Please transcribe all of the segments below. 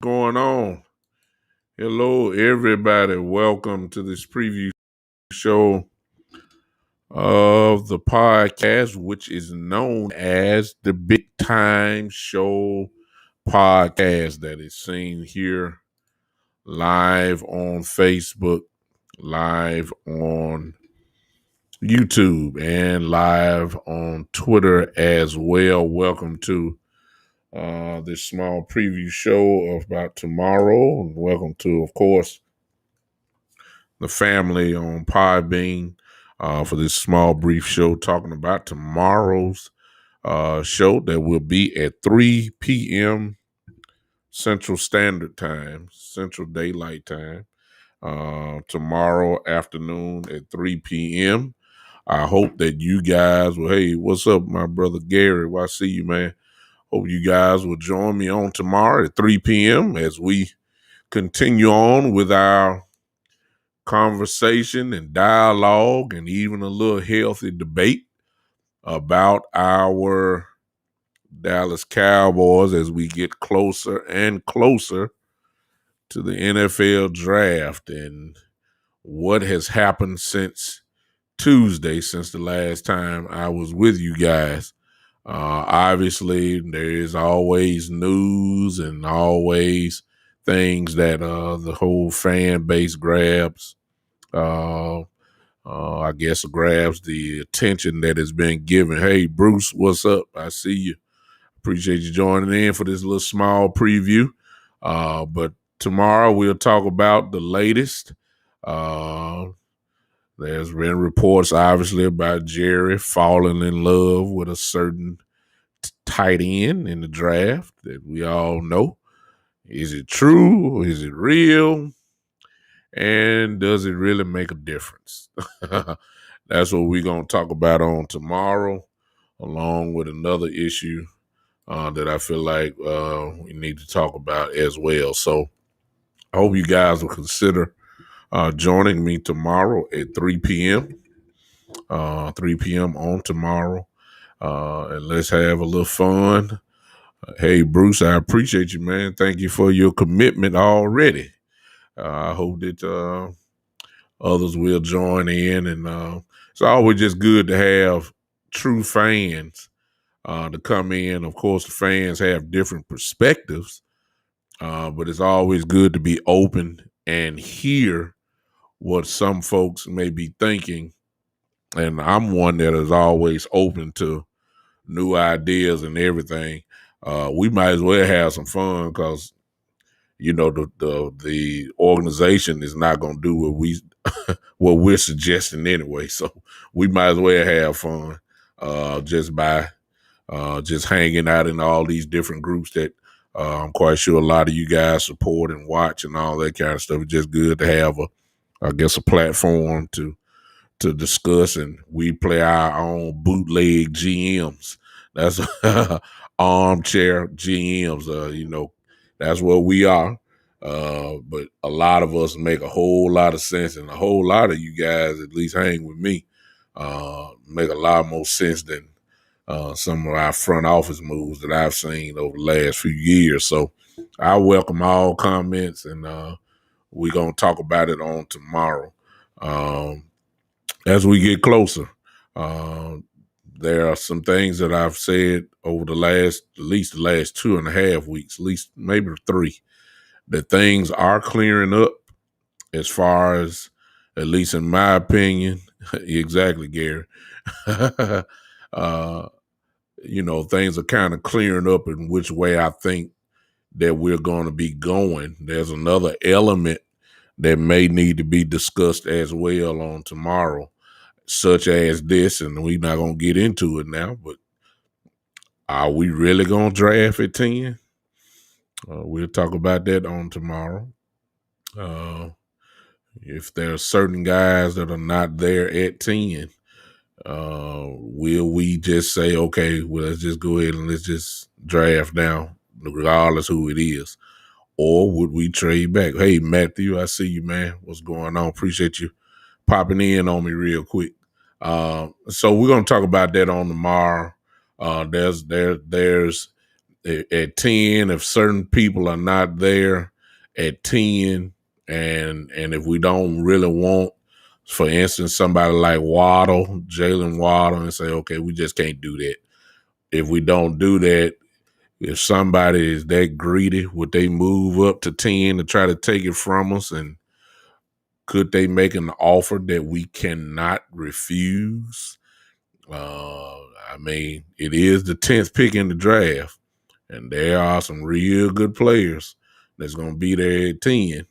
Going on? Hello, everybody. Welcome to this preview show of the podcast, which is known as the Big Time Show podcast, that is seen here live on Facebook, live on YouTube, and live on Twitter as well. Welcome to this small preview show about tomorrow. And welcome to, of course, the family on Podbean for this small brief show talking about tomorrow's show that will be at 3 p.m. Central Standard Time, Central Daylight Time, tomorrow afternoon at 3 p.m. I hope that you guys will, hey, what's up, my brother Gary? Well, I see you, man. Hope you guys will join me on tomorrow at 3 p.m. as we continue on with our conversation and dialogue and even a little healthy debate about our Dallas Cowboys as we get closer and closer to the NFL draft and what has happened since Tuesday, since the last time I was with you guys. Obviously, there is always news and always things that the whole fan base grabs. I guess grabs the attention that has been given. Hey, Bruce, what's up? I see you. Appreciate you joining in for this little small preview. But tomorrow we'll talk about the latest. There's been reports, obviously, about Jerry falling in love with a certain tight end in the draft that we all know. Is it true? Is it real? And does it really make a difference? That's what we're going to talk about on tomorrow, along with another issue that I feel like we need to talk about as well. So I hope you guys will consider joining me tomorrow at 3 p.m. 3 p.m. on tomorrow. And let's have a little fun. Hey, Bruce, I appreciate you, man. Thank you for your commitment already. I hope that others will join in. And it's always just good to have true fans to come in. Of course, the fans have different perspectives, but it's always good to be open and hear what some folks may be thinking. And I'm one that is always open to new ideas and everything. We might as well have some fun because, the organization is not going to do what we're suggesting anyway. So we might as well have fun just by just hanging out in all these different groups that I'm quite sure a lot of you guys support and watch and all that kind of stuff. It's just good to have a platform to discuss, and we play our own bootleg GMs. That's armchair GMs. That's what we are. But a lot of us make a whole lot of sense, and a whole lot of you guys, at least hang with me, make a lot more sense than some of our front office moves that I've seen over the last few years. So I welcome all comments, and we're going to talk about it on tomorrow. As we get closer, there are some things that I've said over at least the last 2.5 weeks, at least maybe 3, that things are clearing up as far as, at least in my opinion, exactly, Gary. Things are kind of clearing up in which way I think that we're going to be going. There's another element that may need to be discussed as well on tomorrow, such as this, and we're not going to get into it now, but are we really going to draft at 10? We'll talk about that on tomorrow. If there are certain guys that are not there at 10, will we just say, okay, well, let's just go ahead and let's just draft now, regardless who it is? Or would we trade back? Hey, Matthew, I see you, man. What's going on? Appreciate you popping in on me real quick. So we're going to talk about that on tomorrow. There's at 10, if certain people are not there at 10, and if we don't really want, for instance, somebody like Jalen Waddle, and say, okay, we just can't do that. If we don't do that, if somebody is that greedy, would they move up to 10 to try to take it from us? And could they make an offer that we cannot refuse? It is the 10th pick in the draft, and there are some real good players that's going to be there at 10.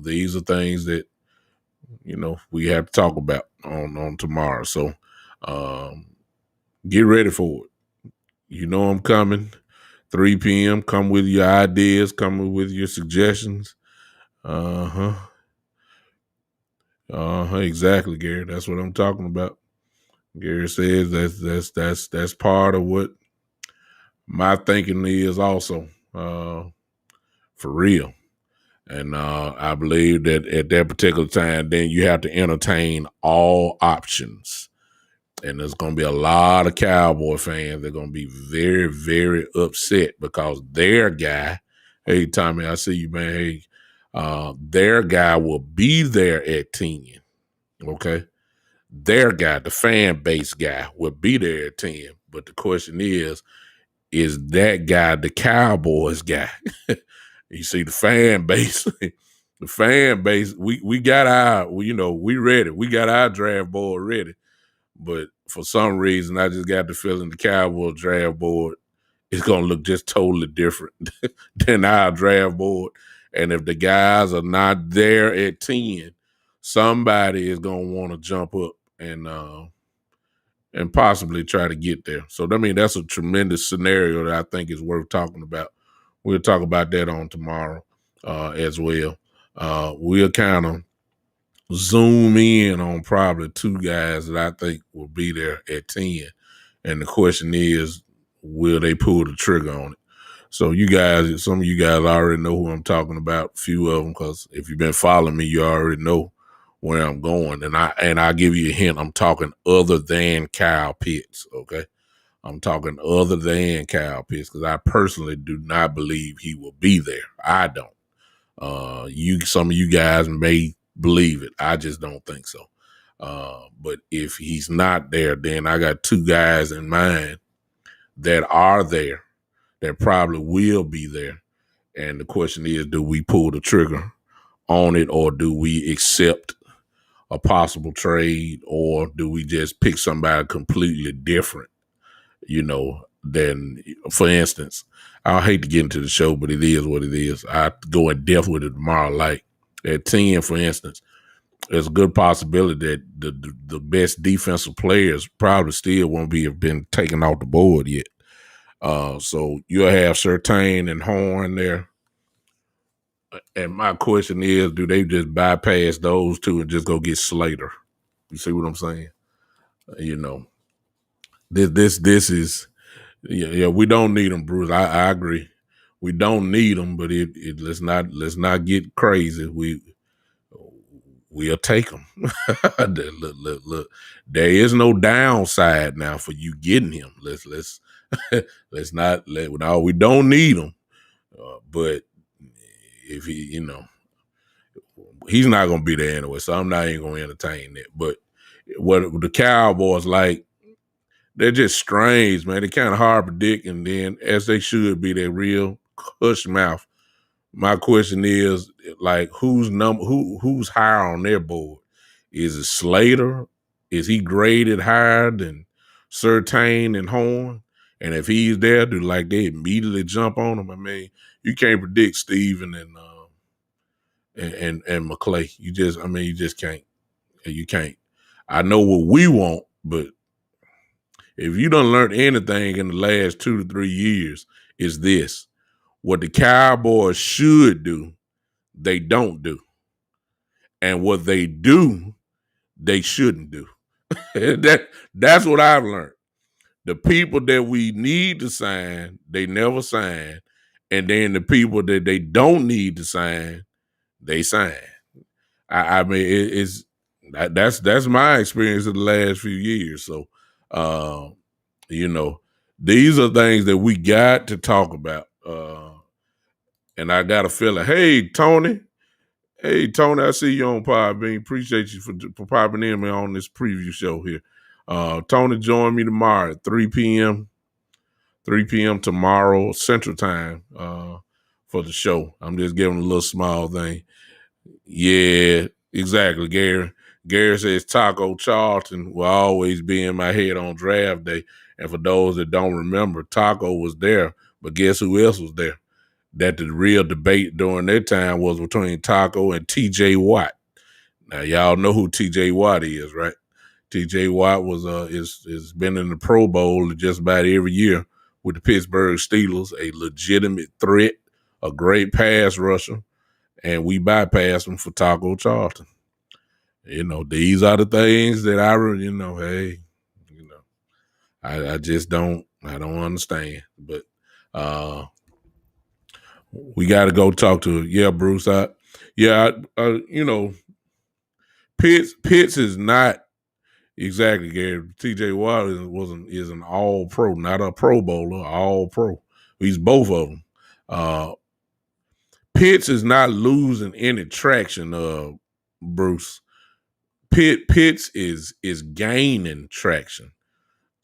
These are things that, we have to talk about on tomorrow. So get ready for it. I'm coming. 3 p.m. Come with your ideas. Come with your suggestions. Exactly, Gary. That's what I'm talking about. Gary says that's part of what my thinking is also, for real. And I believe that at that particular time, then you have to entertain all options. And there's going to be a lot of Cowboy fans that are going to be very, very upset because their guy, hey, Tommy, I see you, man. Hey, their guy will be there at 10. Okay. Their guy, the fan base guy, will be there at 10. But the question is that guy the Cowboys guy? You see, the fan base, we got our, we ready. We got our draft board ready. But for some reason, I just got the feeling the Cowboys draft board is going to look just totally different than our draft board. And if the guys are not there at 10, somebody is going to want to jump up and possibly try to get there. So, that's a tremendous scenario that I think is worth talking about. We'll talk about that on tomorrow as well. We'll kind of zoom in on probably 2 guys that I think will be there at 10. And the question is, will they pull the trigger on it? So some of you guys already know who I'm talking about, a few of them, because if you've been following me, you already know where I'm going. And I'll give you a hint. I'm talking other than Kyle Pitts, okay? I'm talking other than Kyle Pitts, because I personally do not believe he will be there. I don't. Some of you guys may believe it. I just don't think so. But if he's not there, then I got 2 guys in mind that are there, that probably will be there. And the question is, do we pull the trigger on it, or do we accept a possible trade, or do we just pick somebody completely different? Then, for instance, I hate to get into the show, but it is what it is. I go in depth with it tomorrow. Like at 10, for instance, there's a good possibility that the best defensive players probably still won't have been taken off the board yet. So you'll have Surtain and Horn there. And my question is, do they just bypass those two and just go get Slater? You see what I'm saying? You know, this is yeah. We don't need them, Bruce. I agree. We don't need them, but let's not get crazy. We'll take them. Look. There is no downside now for you getting him. Let's not let. No, we don't need him. But if he's not gonna be there anyway, so I'm not even gonna entertain that. But what the Cowboys like, they're just strange, man. They're kind of hard to predict, and then as they should be, they're real hush mouth. My question is, like, who's higher on their board? Is it Slater? Is he graded higher than Surtain and Horn? And if he's there, do like they immediately jump on him? I mean, you can't predict Steven and McClay. You just can't. You can't. I know what we want, but if you don't learn anything in the last 2 to 3 years, is this: what the Cowboys should do, they don't do. And what they do, they shouldn't do. That's what I've learned. The people that we need to sign, they never sign. And then the people that they don't need to sign, they sign. I mean, that's my experience of the last few years. So, these are things that we got to talk about. And I got a feeling, hey, Tony, I see you on Podbean. Appreciate you for popping in me on this preview show here. Tony, join me tomorrow at 3 p.m. 3 p.m. tomorrow Central Time for the show. I'm just giving a little small thing. Yeah, exactly, Gary. Gary says Taco Charlton will always be in my head on draft day. And for those that don't remember, Taco was there, but guess who else was there? That the real debate during that time was between Taco and T.J. Watt. Now y'all know who T.J. Watt is, right? T.J. Watt was is been in the Pro Bowl just about every year with the Pittsburgh Steelers, a legitimate threat, a great pass rusher, and we bypassed him for Taco Charlton. These are the things that I just don't understand. But we got to go talk to it. Yeah, Bruce. Pitts is not exactly, Gary. T.J. Watt is an all pro, not a Pro Bowler, all pro. He's both of them. Pitts is not losing any traction, Bruce. Pitts is gaining traction.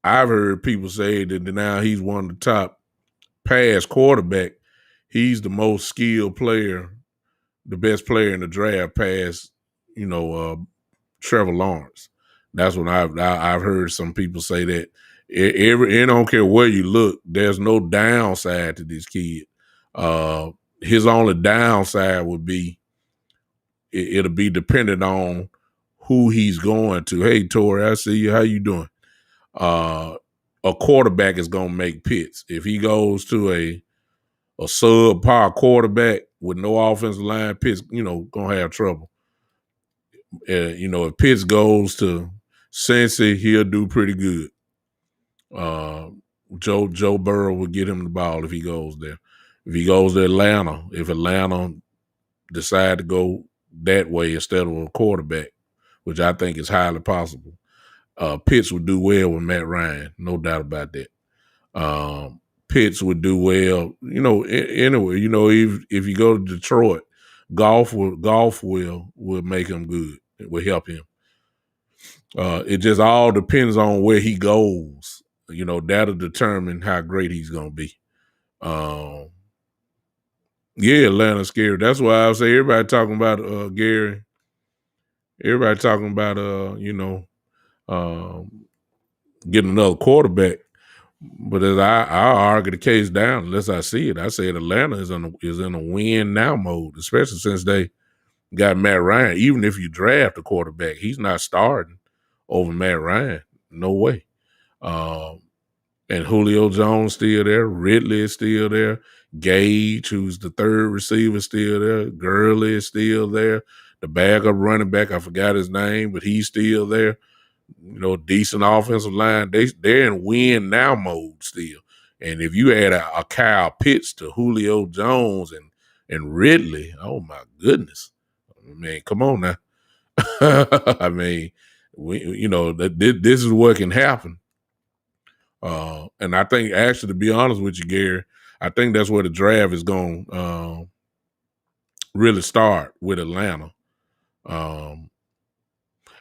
I've heard people say that now he's one of the top pass quarterback. He's the most skilled player, the best player in the draft past, Trevor Lawrence. That's what I've heard some people say that. I don't care where you look, there's no downside to this kid. His only downside would be it'll be dependent on who he's going to. Hey, Tori, I see you. How you doing? A quarterback is going to make Pitts. If he goes to a subpar quarterback with no offensive line, Pitts, going to have trouble. If Pitts goes to Cincy, he'll do pretty good. Joe Burrow will get him the ball if he goes there. If he goes to Atlanta, if Atlanta decide to go that way instead of a quarterback, which I think is highly possible, Pitts would do well with Matt Ryan, no doubt about that. Pitts would do well, anyway. If you go to Detroit, golf will make him good. It will help him. It just all depends on where he goes. That'll determine how great he's gonna be. Yeah, Atlanta's scary. That's why I say everybody talking about Gary. Everybody talking about getting another quarterback. But as I argue the case down, unless I see it, I said Atlanta is in a win now mode, especially since they got Matt Ryan. Even if you draft a quarterback, he's not starting over Matt Ryan. No way. Um, and Julio Jones still there. Ridley is still there. Gage, who's the third receiver, still there. Gurley is still there. The backup running back, I forgot his name, but he's still there. Decent offensive line. They're in win now mode still. And if you add a Kyle Pitts to Julio Jones and Ridley, oh my goodness. I mean, come on now. I mean, this is what can happen. And I think, actually, to be honest with you, Gary, I think that's where the draft is going to really start with Atlanta.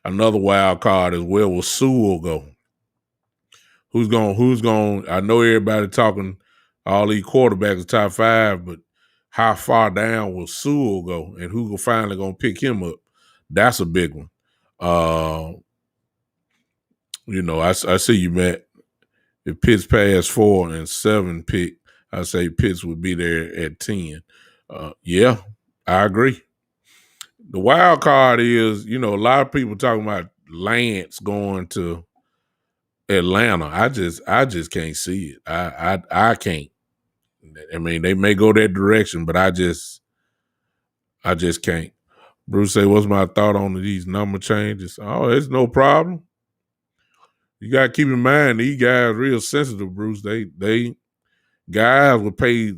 Another wild card is where will Sewell go? Who's going? I know everybody talking all these quarterbacks top 5, but how far down will Sewell go, and who finally going to pick him up? That's a big one. I see you, Matt. If Pitts passed 4 and 7 pick, I say Pitts would be there at 10. Yeah, I agree. The wild card is, a lot of people talking about Lance going to Atlanta. I just can't see it. I can't. I mean, they may go that direction, but I just can't. Bruce say, what's my thought on these number changes? Oh, it's no problem. You got to keep in mind, these guys real sensitive, Bruce. They guys would pay,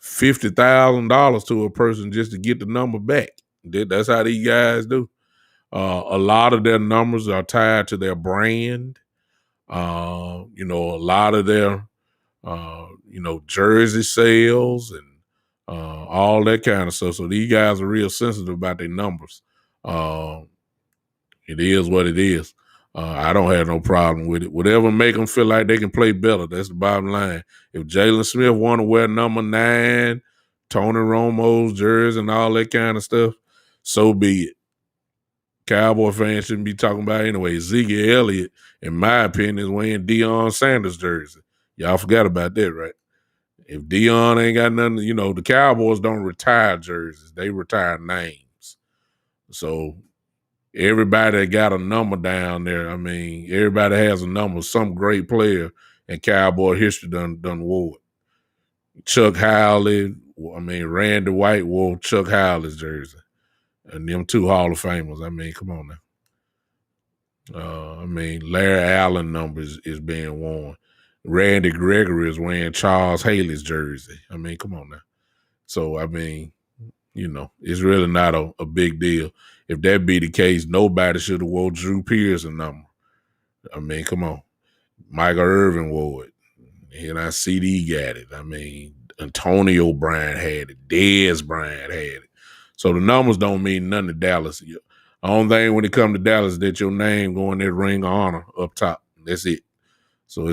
$50,000 to a person just to get the number back. That's how these guys do. A lot of their numbers are tied to their brand. A lot of their, jersey sales and all that kind of stuff. So these guys are real sensitive about their numbers. It is what it is. I don't have no problem with it. Whatever make them feel like they can play better, that's the bottom line. If Jalen Smith want to wear number 9, Tony Romo's jersey and all that kind of stuff, so be it. Cowboy fans shouldn't be talking about it anyway. Zeke Elliott, in my opinion, is wearing Deion Sanders' jersey. Y'all forgot about that, right? If Deion ain't got nothing, the Cowboys don't retire jerseys. They retire names. So everybody that got a number down there, I mean, everybody has a number. Some great player in Cowboy history done wore it. Chuck Howley, Randy White wore Chuck Howley's jersey. And them 2 Hall of Famers. I mean, come on now. Larry Allen numbers is being worn. Randy Gregory is wearing Charles Haley's jersey. I mean, come on now. So, it's really not a big deal. If that be the case, nobody should have wore Drew Pearson number. I mean, come on. Michael Irvin wore it. And CD got it. I mean, Antonio Bryant had it. Dez Bryant had it. So the numbers don't mean nothing to Dallas. The only thing when it comes to Dallas is that your name go in that ring of honor up top. That's it. So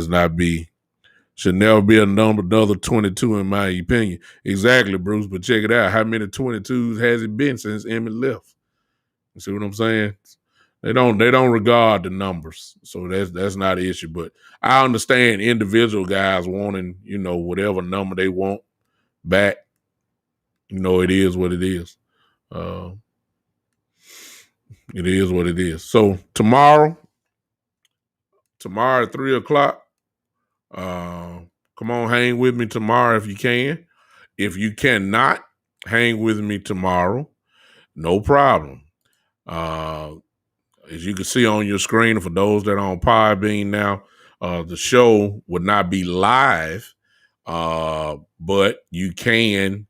should never be another 22 in my opinion. Exactly, Bruce. But check it out. How many 22s has it been since Emmett left? You see what I'm saying? They don't regard the numbers. So that's not an issue. But I understand individual guys wanting, whatever number they want back. It is what it is. It is what it is. So tomorrow at 3:00, come on, hang with me tomorrow if you can. If you cannot hang with me tomorrow, no problem. As you can see on your screen, for those that are on Podbean now, the show would not be live, but you can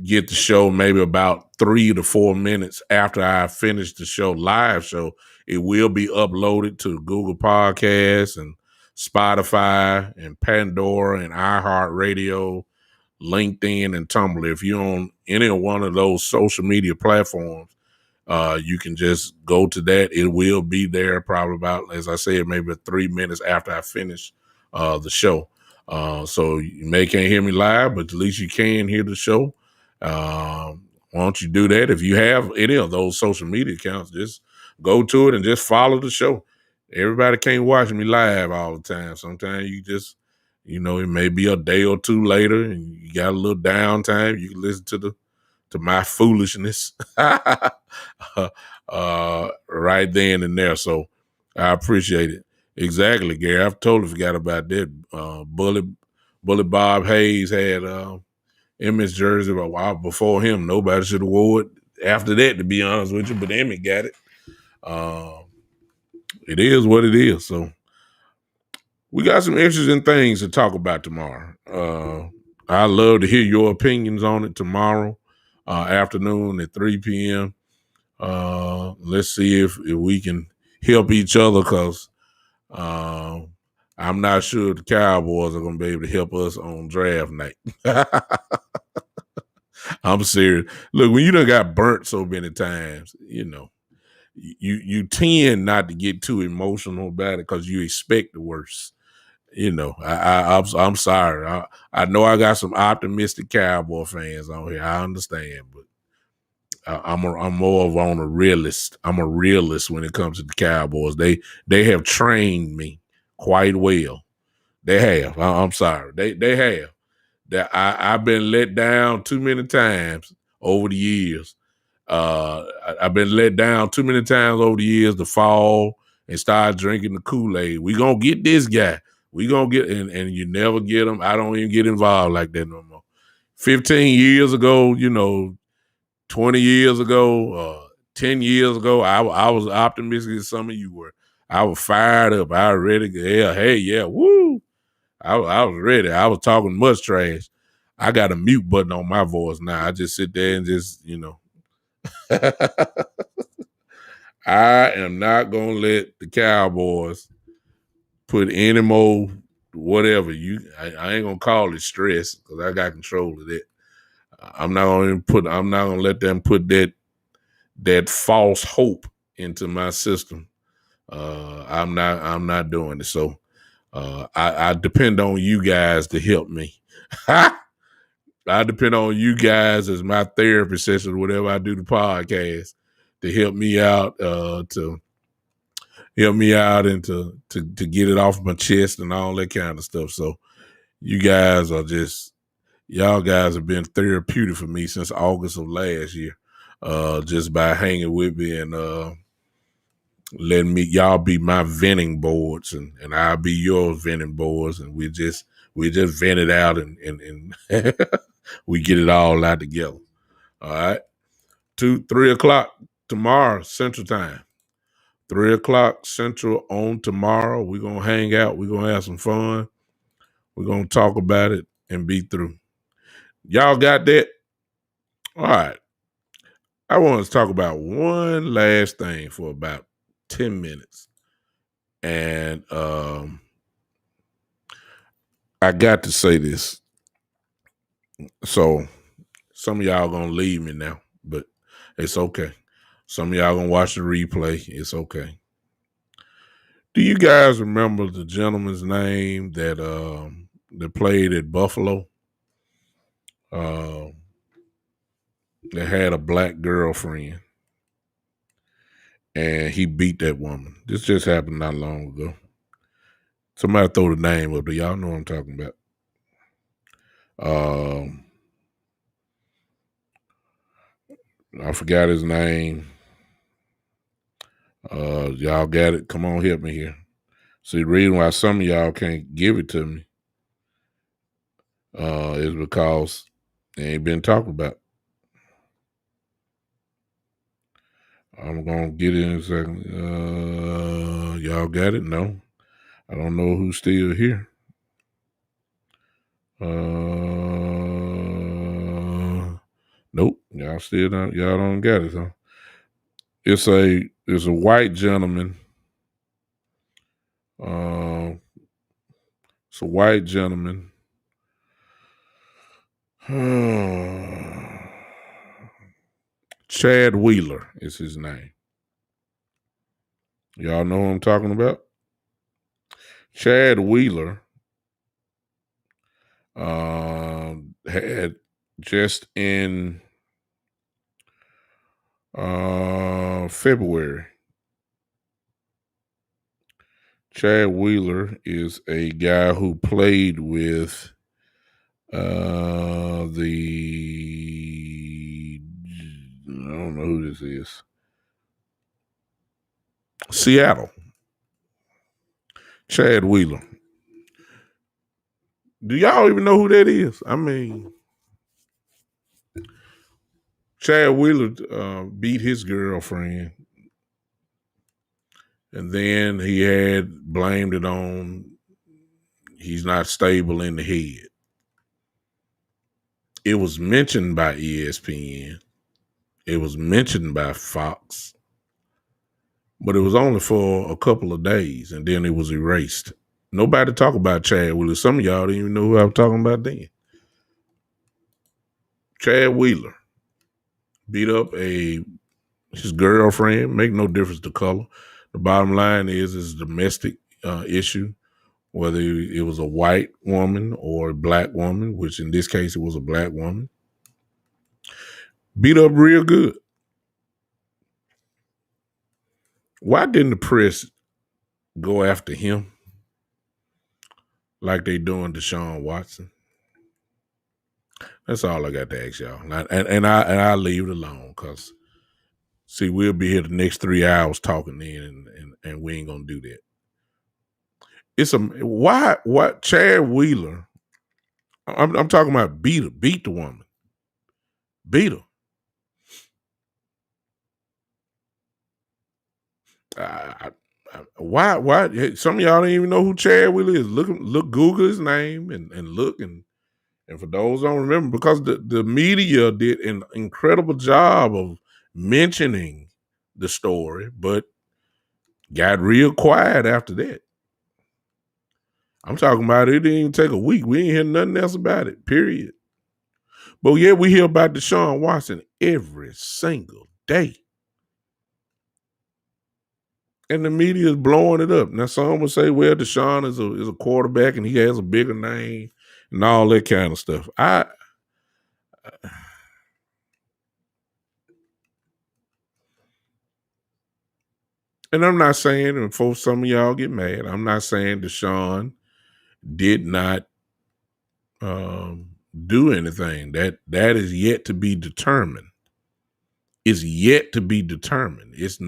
get the show maybe about 3 to 4 minutes after I finish the show, live show. It will be uploaded to Google Podcasts and Spotify and Pandora and iHeartRadio, LinkedIn and Tumblr. If you're on any one of those social media platforms, you can just go to that. It will be there probably about, as I said, maybe 3 minutes after I finish the show. So you can't hear me live, but at least you can hear the show. Why don't you do that? If you have any of those social media accounts, just go to it and just follow the show. everybody can't watch me live all the time. Sometimes you just, it may be a day or two later and you got a little downtime. You can listen to my foolishness right then and there. So I appreciate it. Exactly, Gary. I've totally forgot about that. Bully Bob Hayes had Emmett's jersey a while before him. Nobody should have wore it after that, to be honest with you, but Emmett got it. It is what it is. So we got some interesting things to talk about tomorrow. I'd love to hear your opinions on it tomorrow afternoon at 3 p.m. Let's see if we can help each other, because I'm not sure the Cowboys are going to be able to help us on draft night. I'm serious. Look, when you done got burnt so many times, you tend not to get too emotional about it because you expect the worst. I'm sorry. I know I got some optimistic Cowboy fans on here. I understand, but I'm more of on a realist. I'm a realist when it comes to the Cowboys. They have trained me quite well. They have. I'm sorry. They have. That I've been let down too many times over the years. I've been let down too many times over the years to fall and start drinking the Kool-Aid. We gonna get this guy. We gonna get and you never get him. I don't even get involved like that no more. 15 years ago, 20 years ago, 10 years ago, I was optimistic as some of you were. I was fired up. I was ready to yeah, woo. I was ready. I was talking much trash. I got a mute button on my voice now. I just sit there and just, I am not gonna let the Cowboys put any more whatever I ain't gonna call it stress because I got control of that. I'm not gonna let them put that false hope into my system. I'm not doing it. So I depend on you guys to help me. I depend on you guys as my therapy session, whatever I do the podcast, to help me out, and to get it off my chest and all that kind of stuff. So you guys y'all guys have been therapeutic for me since August of last year, just by hanging with me and letting y'all be my venting boards and I'll be your venting boards, and we just vent it out and we get it all out together. All right. 3 o'clock tomorrow, Central Time. 3 o'clock Central on tomorrow. We're going to hang out. We're going to have some fun. We're going to talk about it and be through. Y'all got that? All right. I want to talk about one last thing for about 10 minutes. And I got to say this. So some of y'all going to leave me now, but it's okay. Some of y'all going to watch the replay. It's okay. Do you guys remember the gentleman's name that played at Buffalo? That had a black girlfriend, and he beat that woman. This just happened not long ago. Somebody throw the name up. Do y'all know what I'm talking about? I forgot his name. Y'all got it? Come on, help me here. See, the reason why some of y'all can't give it to me is because they ain't been talked about. I'm going to get it in a second. Y'all got it? No. I don't know who's still here. Nope. Y'all don't get it, huh? It's a white gentleman. It's a white gentleman. Chad Wheeler is his name. Y'all know what I'm talking about? Chad Wheeler had just in February Chad Wheeler is a guy who played with the I don't know who this is. Seattle. Chad Wheeler. Do y'all even know who that is? I mean, Chad Wheeler beat his girlfriend, and then he had blamed it on he's not stable in the head. It was mentioned by ESPN. It was mentioned by Fox, but it was only for a couple of days, and then it was erased. Nobody talk about Chad Wheeler. Some of y'all didn't even know who I was talking about then. Chad Wheeler beat up his girlfriend. Make no difference the color. The bottom line is it's a domestic issue, whether it was a white woman or a black woman, which in this case it was a black woman. Beat up real good. Why didn't the press go after him like they doing Deshaun Watson? That's all I got to ask y'all, and I'll leave it alone because see we'll be here the next 3 hours talking then, and we ain't gonna do that. It's why Chad Wheeler. I'm talking about beat the woman, beat her. Why some of y'all don't even know who Chad Wheeler is. Look Google his name and look and for those who don't remember, because the media did an incredible job of mentioning the story, but got real quiet after that. I'm talking about it didn't even take a week. We ain't hear nothing else about it, period. But yeah, we hear about Deshaun Watson every single day. And the media is blowing it up. Now, some would say, well, Deshaun is a quarterback and he has a bigger name and all that kind of stuff. And I'm not saying, and for some of y'all get mad, I'm not saying Deshaun did not do anything. That is yet to be determined. It's yet to be determined. It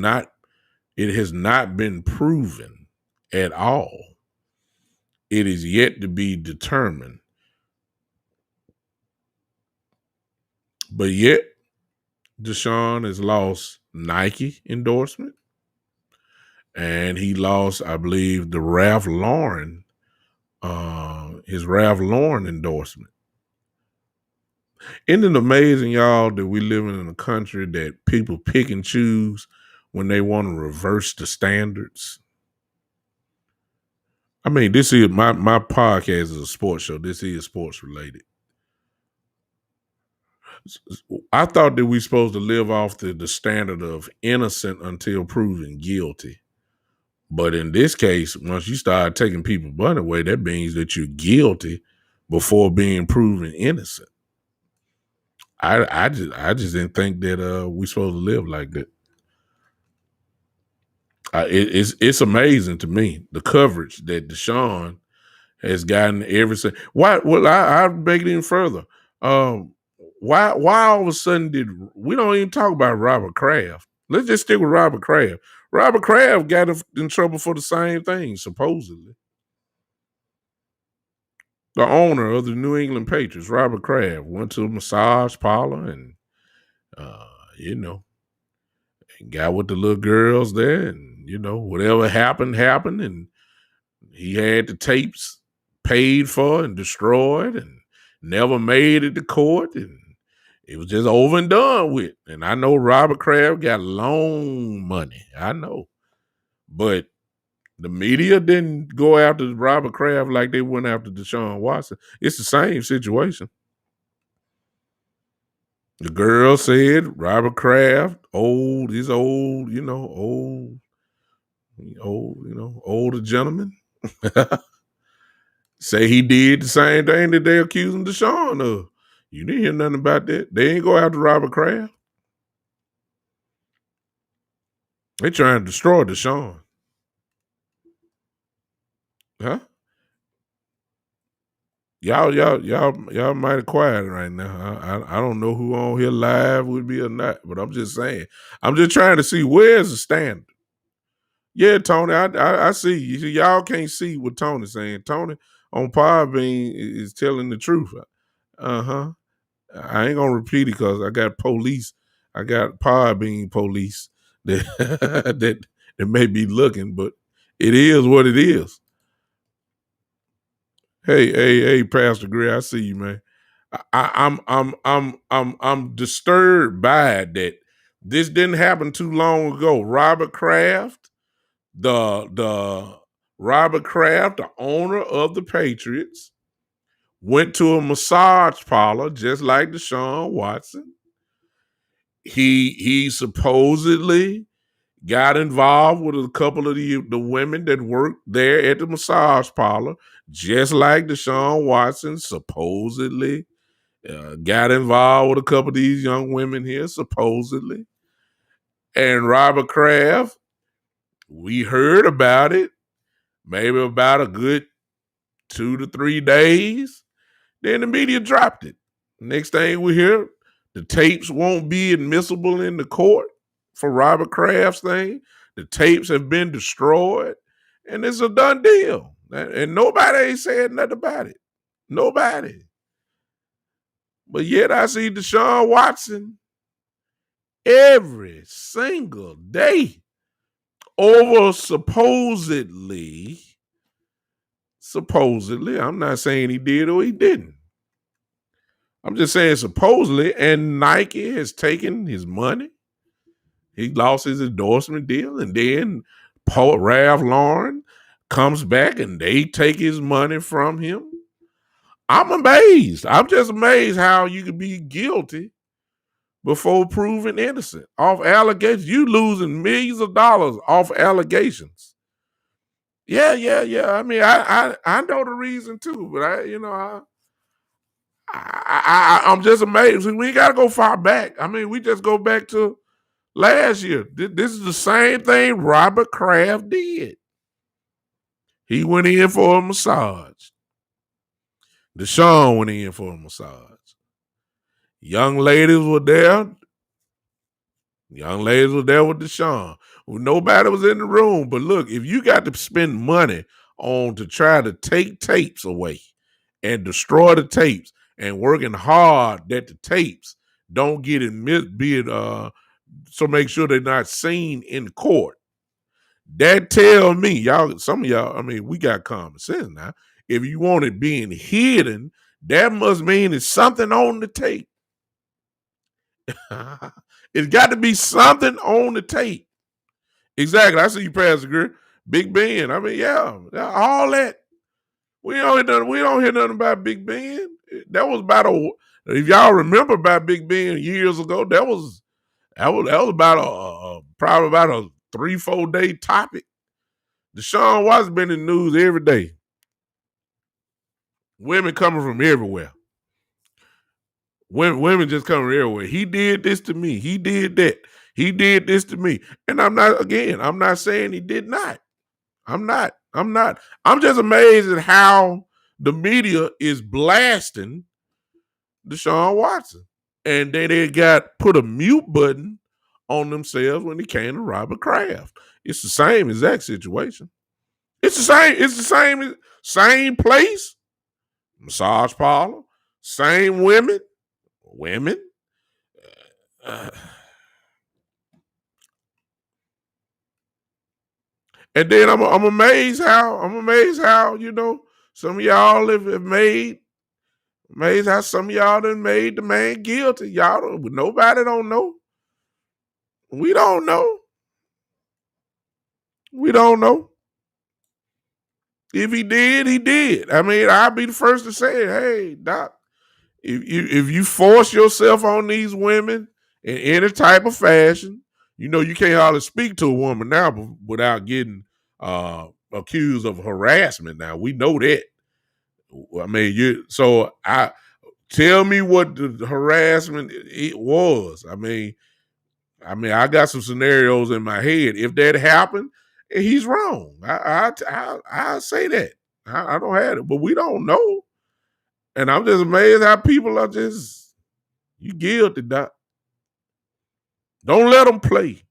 has not been proven at all. It is yet to be determined. But yet, Deshaun has lost Nike endorsement. And he lost, I believe, the Ralph Lauren, his Ralph Lauren endorsement. Isn't it amazing, y'all, that we live in a country that people pick and choose when they want to reverse the standards? I mean, this is my podcast is a sports show. This is sports related. I thought that we supposed to live off the standard of innocent until proven guilty. But in this case, once you start taking people's money away, that means that you're guilty before being proven innocent. I just didn't think that we supposed to live like that. It's amazing to me the coverage that Deshaun has gotten ever since. Why? Well, I'll make it even further. Why all of a sudden did we don't even talk about Robert Kraft? Let's just stick with Robert Kraft. Robert Kraft got in trouble for the same thing, supposedly. The owner of the New England Patriots, Robert Kraft, went to a massage parlor and, got with the little girls there, and whatever happened, and he had the tapes paid for and destroyed, and never made it to court, and it was just over and done with. And I know Robert Kraft got loan money. I know, but the media didn't go after Robert Kraft like they went after Deshaun Watson. It's the same situation. The girl said Robert Kraft, older gentleman. Say he did the same thing that they accusing Deshaun of. You didn't hear nothing about that. They ain't go after Robert Kraft. They trying to destroy Deshaun. Huh? Y'all mighty quiet right now. I don't know who on here live would be or not, but I'm just saying. I'm just trying to see where's the standard. Yeah, Tony, I see. Y'all can't see what Tony's saying. Tony on Podbean is telling the truth. Uh-huh. I ain't gonna repeat it because I got police. I got Podbean police that that may be looking, but it is what it is. Hey, Pastor Gray, I see you, man. I'm disturbed by it that this didn't happen too long ago. The Robert Kraft, the owner of the Patriots, went to a massage parlor just like Deshaun Watson. He supposedly got involved with a couple of the women that worked there at the massage parlor, just like Deshaun Watson supposedly got involved with a couple of these young women here, supposedly. And Robert Kraft, we heard about it maybe about a good 2 to 3 days. Then the media dropped it. Next thing we hear, the tapes won't be admissible in the court for Robert Kraft's thing. The tapes have been destroyed, and it's a done deal. And nobody ain't said nothing about it. Nobody. But yet I see Deshaun Watson every single day over supposedly, I'm not saying he did or he didn't. I'm just saying supposedly, and Nike has taken his money. He lost his endorsement deal, and then Ralph Lauren comes back and they take his money from him. I'm amazed. I'm just amazed how you could be guilty before proven innocent off allegations. You losing millions of dollars off allegations. Yeah. I mean, I know the reason too, but I'm just amazed. We ain't got to go far back. I mean, we just go back to last year. This is the same thing Robert Kraft did. He went in for a massage. Deshaun went in for a massage. Young ladies were there. Young ladies were there with Deshaun. Nobody was in the room. But look, if you got to spend money on to try to take tapes away and destroy the tapes and working hard that the tapes don't get so make sure they're not seen in court. That tell me, y'all, some of y'all, I mean, we got common sense now. If you want it being hidden, that must mean it's something on the tape. It's got to be something on the tape. Exactly. I see you, Pastor Greer. Big Ben. I mean, yeah, all that. We don't hear nothing about Big Ben. That was if y'all remember about Big Ben years ago, that was about probably about a 3-4 day topic. Deshaun Watson been in the news every day. Women coming from everywhere. Women just coming everywhere. He did this to me. He did that. He did this to me. And I'm not saying he did not. I'm not. I'm just amazed at how the media is blasting Deshaun Watson. And they got put a mute button on themselves when it came to Robert Kraft. It's the same exact situation. It's the same place, massage parlor, same women. Uh, and then I'm amazed how some of y'all have made amazed how some of y'all done made the man guilty. Nobody don't know. We don't know. We don't know. If he did, he did. I mean, I'll be the first to say, hey, Doc, if you force yourself on these women in any type of fashion, you can't hardly speak to a woman now without getting accused of harassment. Now we know that. I mean, tell me what the harassment it was. I mean, I got some scenarios in my head. If that happened, he's wrong. I say that. I don't have it, but we don't know. And I'm just amazed how people are just, you guilty, Doc. Don't let them play.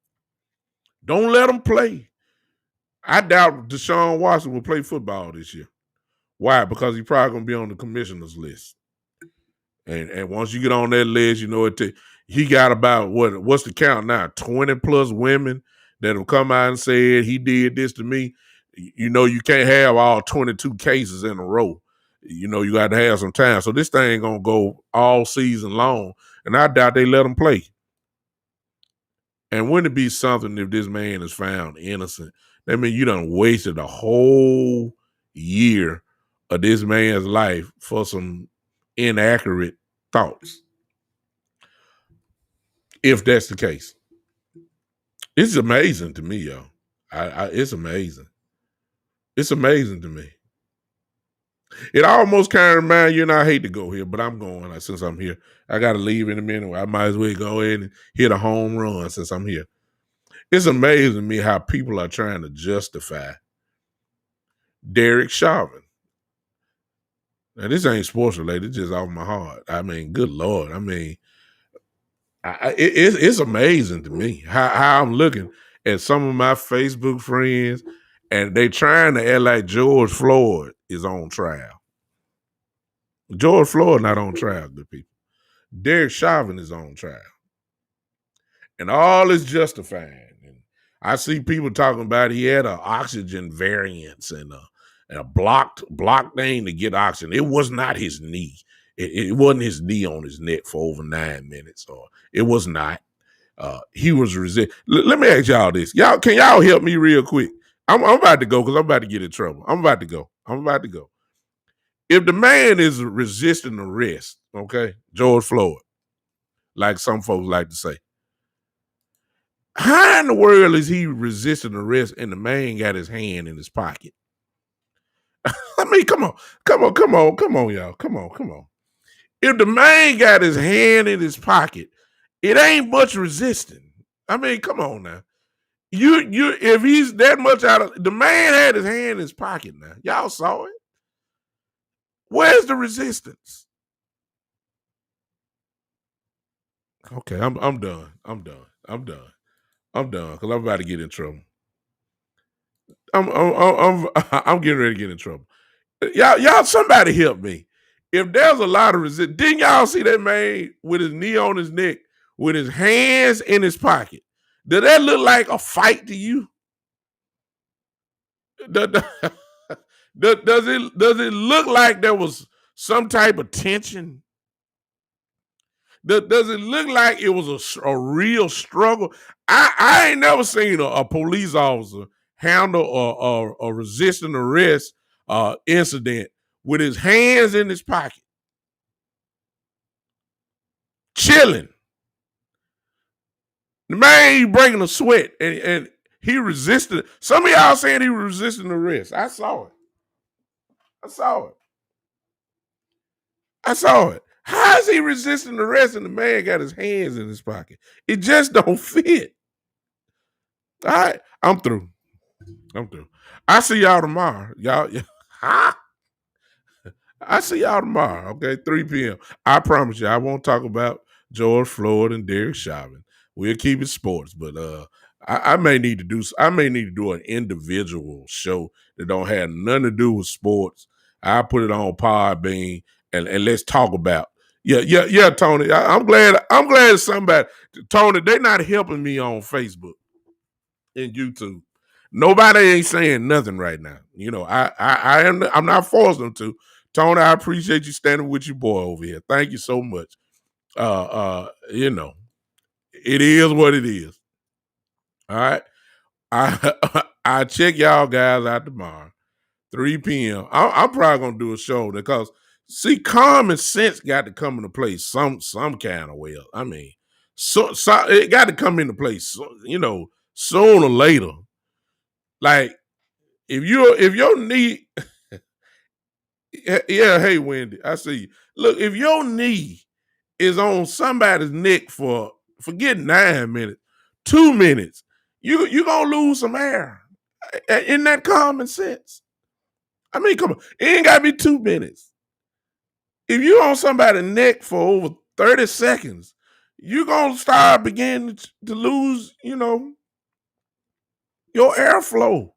Don't let them play. I doubt Deshaun Watson will play football this year. Why? Because he's probably going to be on the commissioner's list. And once you get on that list, you know he got about what's the count now? 20 plus women that have come out and said he did this to me. You know, you can't have all 22 cases in a row. You know, you got to have some time. So this thing gonna go all season long, and I doubt they let him play. And wouldn't it be something if this man is found innocent? That means you done wasted a whole year of this man's life for some inaccurate thoughts. If that's the case, it's amazing to me, yo. It's amazing. It's amazing to me. It almost kind of reminds you, and I hate to go here, but I'm going since I'm here. I got to leave in a minute. I might as well go ahead and hit a home run since I'm here. It's amazing to me how people are trying to justify Derek Chauvin. Now, this ain't sports related. It's just off my heart. I mean, good Lord. I mean, it's amazing to me how I'm looking at some of my Facebook friends, and they trying to act like George Floyd is on trial. George Floyd not on trial, good people. Derek Chauvin is on trial. And all is justifying. And I see people talking about he had an oxygen variance and a blocked thing to get oxygen. It was not his knee. It wasn't his knee on his neck for over 9 minutes, or it was not. He was let me ask y'all this. Can y'all help me real quick? I'm about to go because I'm about to get in trouble. I'm about to go. If the man is resisting arrest, okay, George Floyd, like some folks like to say, how in the world is he resisting arrest and the man got his hand in his pocket? I mean, come on, y'all. Come on. If the man got his hand in his pocket, it ain't much resisting. I mean, come on now. If he's that much out of the man had his hand in his pocket now. Y'all saw it. Where's the resistance? Okay, I'm done. I'm done because I'm about to get in trouble. I'm getting ready to get in trouble. Y'all, somebody help me. If there's a lot of resistance, didn't y'all see that man with his knee on his neck, with his hands in his pocket? Did that look like a fight to you? Does it look like there was some type of tension? Does it look like it was a real struggle? I ain't never seen a police officer handle a resisting arrest incident with his hands in his pocket, chilling. The man he breaking a sweat, and he resisted. Some of y'all saying he was resisting arrest. I saw it. How is he resisting arrest and the man got his hands in his pocket? It just don't fit. All right, I'm through. I see y'all tomorrow. I see y'all tomorrow, okay? 3 p.m. I promise you, I won't talk about George Floyd and Derek Chauvin. We'll keep it sports, but I may need to do an individual show that don't have nothing to do with sports. I put it on Podbean and let's talk about. Yeah, Tony. I'm glad somebody, Tony, they're not helping me on Facebook and YouTube. Nobody ain't saying nothing right now. You know, I'm not forcing them to. Tony, I appreciate you standing with your boy over here. Thank you so much. You know, it is what it is. All right. I check y'all guys out tomorrow, 3 p.m. I'm probably gonna do a show because see, common sense got to come into play some kind of way. I mean, so it got to come into place, you know, sooner or later. Like if your knee, yeah, hey Wendy, I see you. Look, if your knee is on somebody's neck for forget 9 minutes, 2 minutes, you gonna lose some air. Isn't that common sense? I mean, come on. It ain't got to be 2 minutes. If you on somebody's neck for over 30 seconds, you're going to start beginning to lose, your airflow.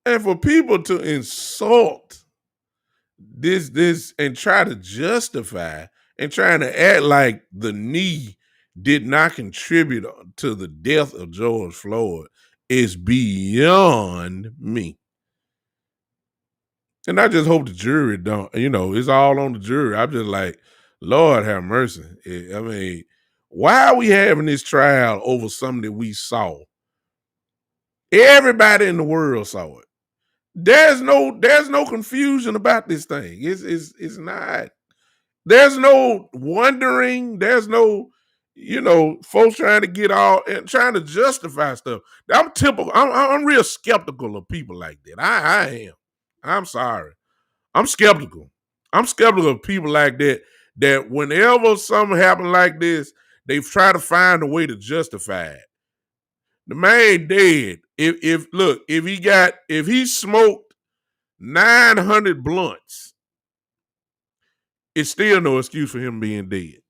And for people to insult this and try to justify and trying to act like the knee did not contribute to the death of George Floyd is beyond me. And I just hope the jury don't, it's all on the jury. I'm just like, Lord have mercy. I mean, why are we having this trial over something that we saw? Everybody in the world saw it. There's no confusion about this thing. It's not. There's no wondering. There's no, folks trying to get all and trying to justify stuff. I'm typical. I'm real skeptical of people like that. I am. I'm sorry. I'm skeptical. I'm skeptical of people like that. That whenever something happen like this, they try to find a way to justify it. The man dead. If he smoked 900 blunts, it's still no excuse for him being dead.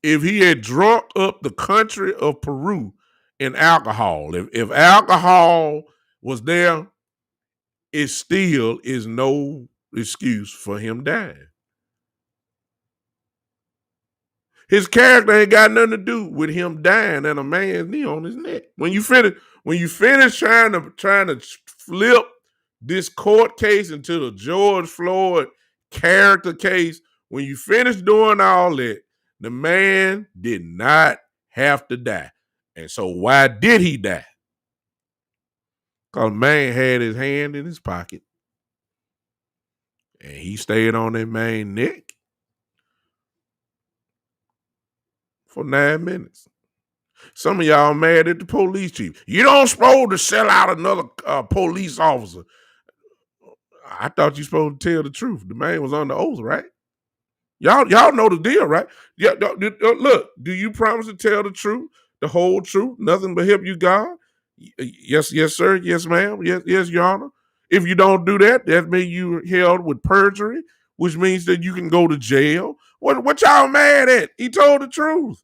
If he had drunk up the country of Peru in alcohol, if alcohol was there, it still is no excuse for him dying. His character ain't got nothing to do with him dying and a man's knee on his neck. When you finish trying to flip this court case into the George Floyd character case, when you finish doing all that, the man did not have to die. And so why did he die? Because man had his hand in his pocket and he stayed on that man's neck for 9 minutes. Some of y'all mad at the police chief. You don't supposed to sell out another police officer. I thought you supposed to tell the truth. The man was on the oath, right? Y'all know the deal, right? Yeah, look, do you promise to tell the truth, the whole truth, nothing but help you God? Yes, sir. Yes, ma'am. Yes, Your Honor. If you don't do that, that means you held with perjury, which means that you can go to jail. What y'all mad at? He told the truth.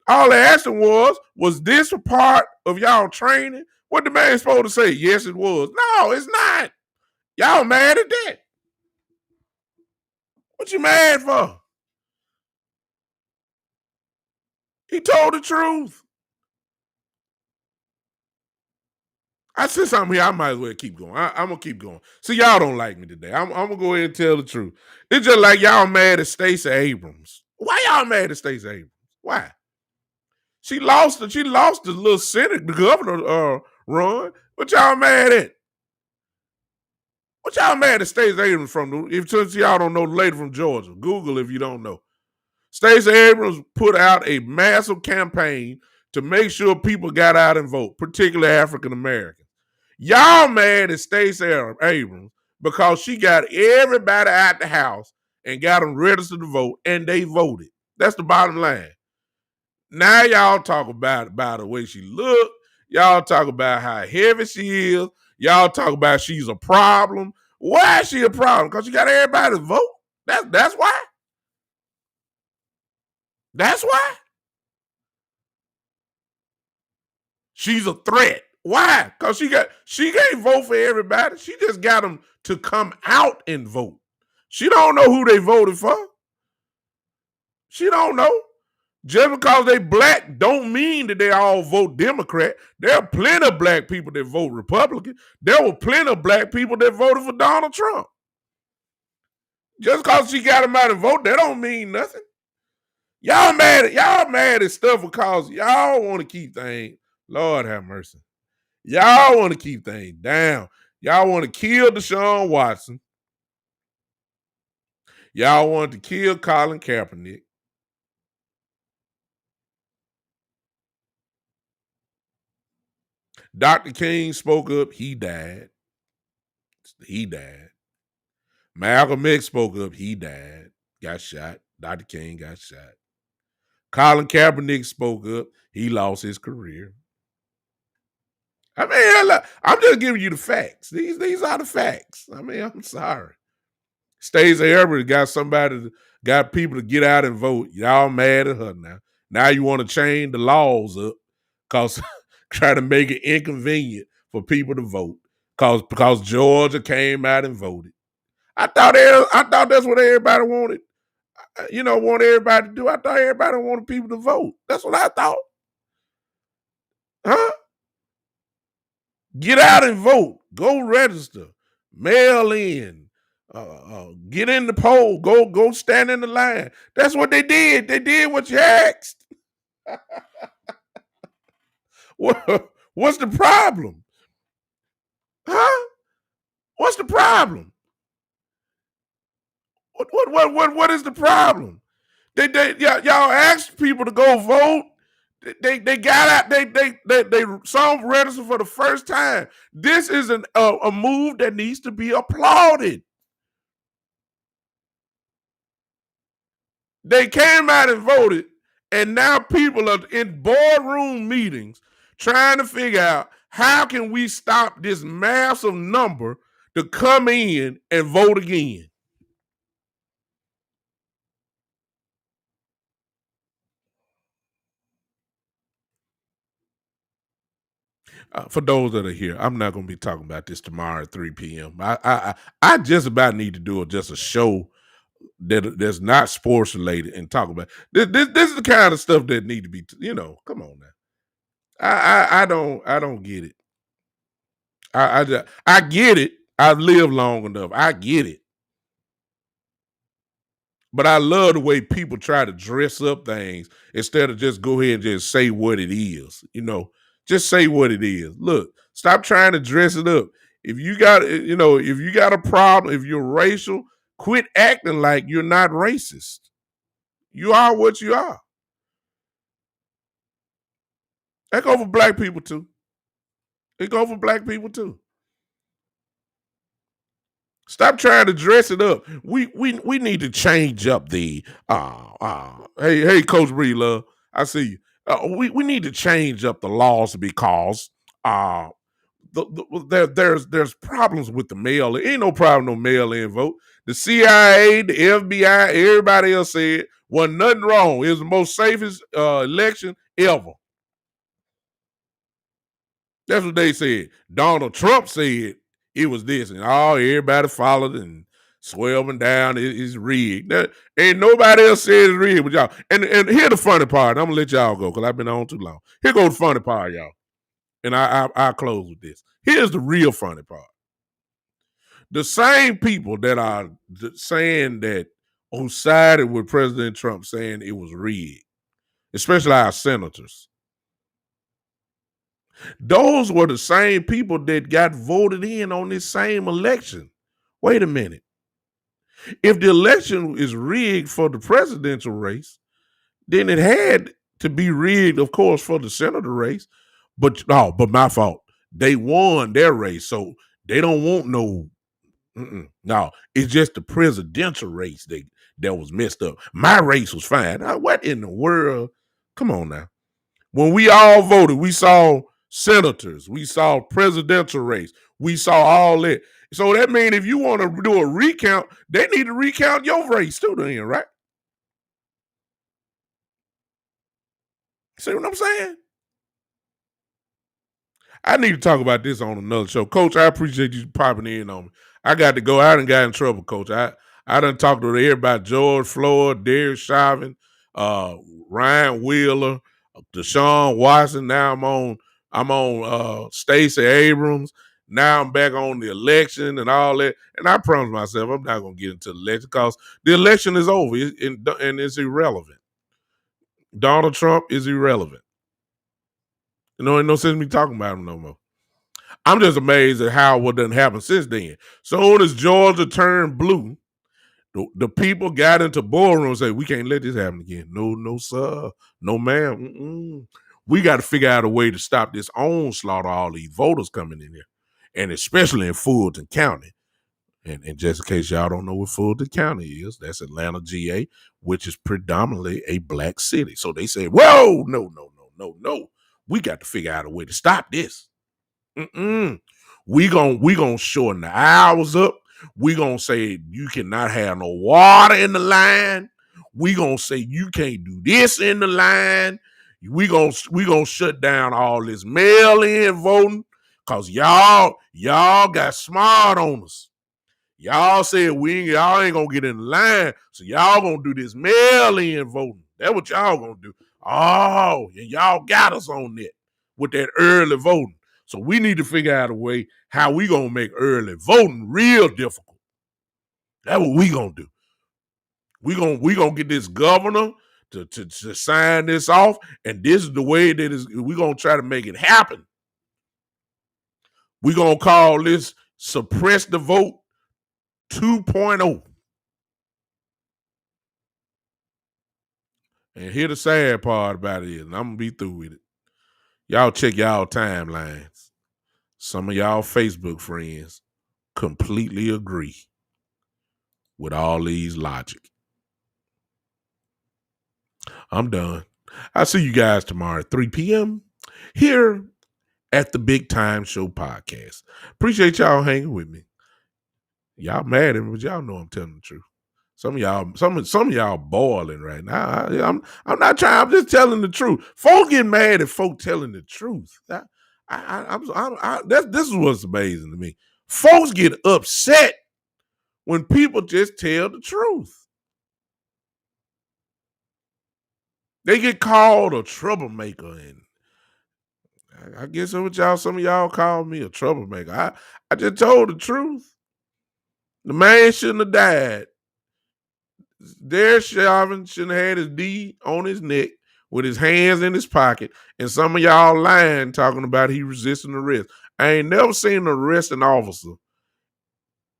All they asked him was this a part of y'all training? What the man supposed to say? Yes, it was. No, it's not. Y'all mad at that. What you mad for? He told the truth. I said something here. I might as well keep going. I'm gonna keep going. See, y'all don't like me today. I'm gonna go ahead and tell the truth. It's just like y'all mad at Stacey Abrams. Why y'all mad at Stacey Abrams? Why? She lost the little Senate, the governor run. What y'all mad at? What y'all mad at Stacey Abrams from? Since y'all don't know the lady from Georgia, Google if you don't know. Stacey Abrams put out a massive campaign to make sure people got out and vote, particularly African Americans. Y'all mad at Stacey Abrams because she got everybody out the house and got them registered to vote, and they voted. That's the bottom line. Now y'all talk about the way she looked. Y'all talk about how heavy she is. Y'all talk about she's a problem. Why is she a problem? Because she got everybody to vote. That's why. That's why. She's a threat. Why? Because she can't vote for everybody. She just got them to come out and vote. She don't know who they voted for. She don't know. Just because they black don't mean that they all vote Democrat. There are plenty of black people that vote Republican. There were plenty of black people that voted for Donald Trump. Just because she got them out and vote, that don't mean nothing. Y'all mad at stuff because y'all want to keep things. Lord have mercy. Y'all want to keep things down. Y'all want to kill Deshaun Watson. Y'all want to kill Colin Kaepernick. Dr. King spoke up. He died. Malcolm X spoke up. He died. Got shot. Dr. King got shot. Colin Kaepernick spoke up. He lost his career. I mean, I'm just giving you the facts. These are the facts. I mean, I'm sorry. Stacey Abrams got people to get out and vote. Y'all mad at her now. Now you want to change the laws up because try to make it inconvenient for people to vote. Because Georgia came out and voted. I thought that's what everybody wanted. Want everybody to do. I thought everybody wanted people to vote. That's what I thought. Huh? Get out and vote. Go register. Mail in. Get in the poll. Go stand in the line. That's what they did. They did what you asked. What's the problem? Huh? What's the problem? What is the problem? Y'all asked people to go vote. They got out. They some registered for the first time. This is a move that needs to be applauded. They came out and voted, and now people are in boardroom meetings trying to figure out how can we stop this massive number to come in and vote again. For those that are here, I'm not going to be talking about this tomorrow at 3 p.m. I just about need to do just a show that's not sports related and talk about this is the kind of stuff that need to be. Come on now. I don't get it. I get it. I've lived long enough. I get it. But I love the way people try to dress up things instead of just go ahead and just say what it is. Just say what it is. Look, stop trying to dress it up. If you got, if you got a problem, if you're racial, quit acting like you're not racist. You are what you are. That go for black people too. It go for black people too. Stop trying to dress it up. We need to change up the hey Coach Breedlove, I see you. We need to change up the laws because there's problems with the mail. There ain't no problem no mail in vote. The CIA, the FBI, everybody else said wasn't nothing wrong. It was the most safest election ever. That's what they said. Donald Trump said it was this, and everybody followed and swerving down. It's rigged. Ain't nobody else said it's rigged with y'all. And here's the funny part. I'm gonna let y'all go because I've been on too long. Here goes the funny part, y'all. And I'll close with this. Here's the real funny part. The same people that are saying that who sided with President Trump saying it was rigged, especially our senators. Those were the same people that got voted in on this same election. Wait a minute. If the election is rigged for the presidential race, then it had to be rigged, of course, for the senator race. But my fault. They won their race, so they don't want no. No, it's just the presidential race that was messed up. My race was fine. What in the world? Come on now. When we all voted, we saw senators, we saw presidential race, we saw all that. So that means if you want to do a recount, they need to recount your race too, then, right? See what I'm saying? I need to talk about this on another show. Coach, I appreciate you popping in on me. I got to go. I done got in trouble, Coach. I done talked to everybody, George Floyd, Derek Chauvin, Ryan Wheeler, Deshaun Watson. Now I'm on Stacey Abrams. Now I'm back on the election and all that. And I promise myself I'm not going to get into the election because the election is over and it's irrelevant. Donald Trump is irrelevant. Ain't no sense me talking about him no more. I'm just amazed at how what done happened since then. Soon as Georgia turned blue, the people got into boardrooms and say, we can't let this happen again. No, sir. No, ma'am. We got to figure out a way to stop this onslaught of all these voters coming in here, and especially in Fulton County. And just in case y'all don't know what Fulton County is, that's Atlanta, GA, which is predominantly a black city. So they say, whoa, no. We got to figure out a way to stop this. We gonna shorten the hours up. We gonna say you cannot have no water in the line. We gonna say you can't do this in the line. We gonna shut down all this mail-in voting because y'all got smart on us. Y'all said y'all ain't gonna get in line, so y'all gonna do this mail-in voting. That's what y'all gonna do. Oh, and y'all got us on that with that early voting. So we need to figure out a way how we gonna make early voting real difficult. That's what we gonna do. We gonna get this governor to sign this off, and this is the way that is. We gonna try to make it happen. We gonna call this suppress the vote 2.0. And here the sad part about it is, and I'm gonna be through with it. Y'all check y'all timelines. Some of y'all Facebook friends completely agree with all these logic. I'm done. I'll see you guys tomorrow at 3 p.m. here at the Big Time Show podcast. Appreciate y'all hanging with me. Y'all mad at me, but y'all know I'm telling the truth. Some of y'all boiling right now. I'm not trying. I'm just telling the truth. Folks get mad at folk telling the truth. This is what's amazing to me. Folks get upset when people just tell the truth. They get called a troublemaker, and I guess some of y'all call me a troublemaker. I just told the truth. The man shouldn't have died. Derek Chauvin shouldn't have had his D on his neck with his hands in his pocket, and some of y'all lying talking about he resisting arrest. I ain't never seen an arresting officer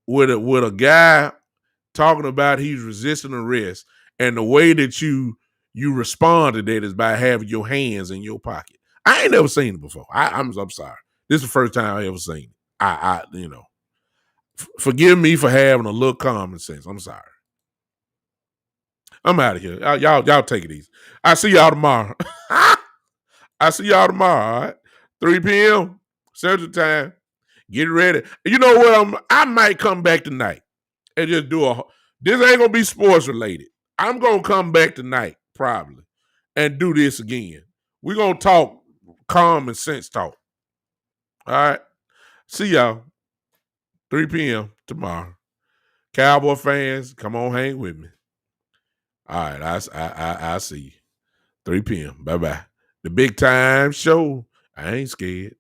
with a guy talking about he's resisting arrest, and the way that you respond to that is by having your hands in your pocket. I ain't never seen it before. I'm sorry. This is the first time I ever seen it. Forgive me for having a little common sense. I'm sorry. I'm out of here. Y'all take it easy. I see y'all tomorrow. I see y'all tomorrow, all right? 3 p.m. Central Time. Get ready. You know what? I might come back tonight and just this ain't gonna be sports related. I'm gonna come back tonight, probably, and do this again. We're gonna talk common sense talk. All right. See y'all. 3 p.m. tomorrow. Cowboy fans, come on, hang with me. All right, I see you. 3 p.m. Bye-bye. The Big Time Show. I ain't scared.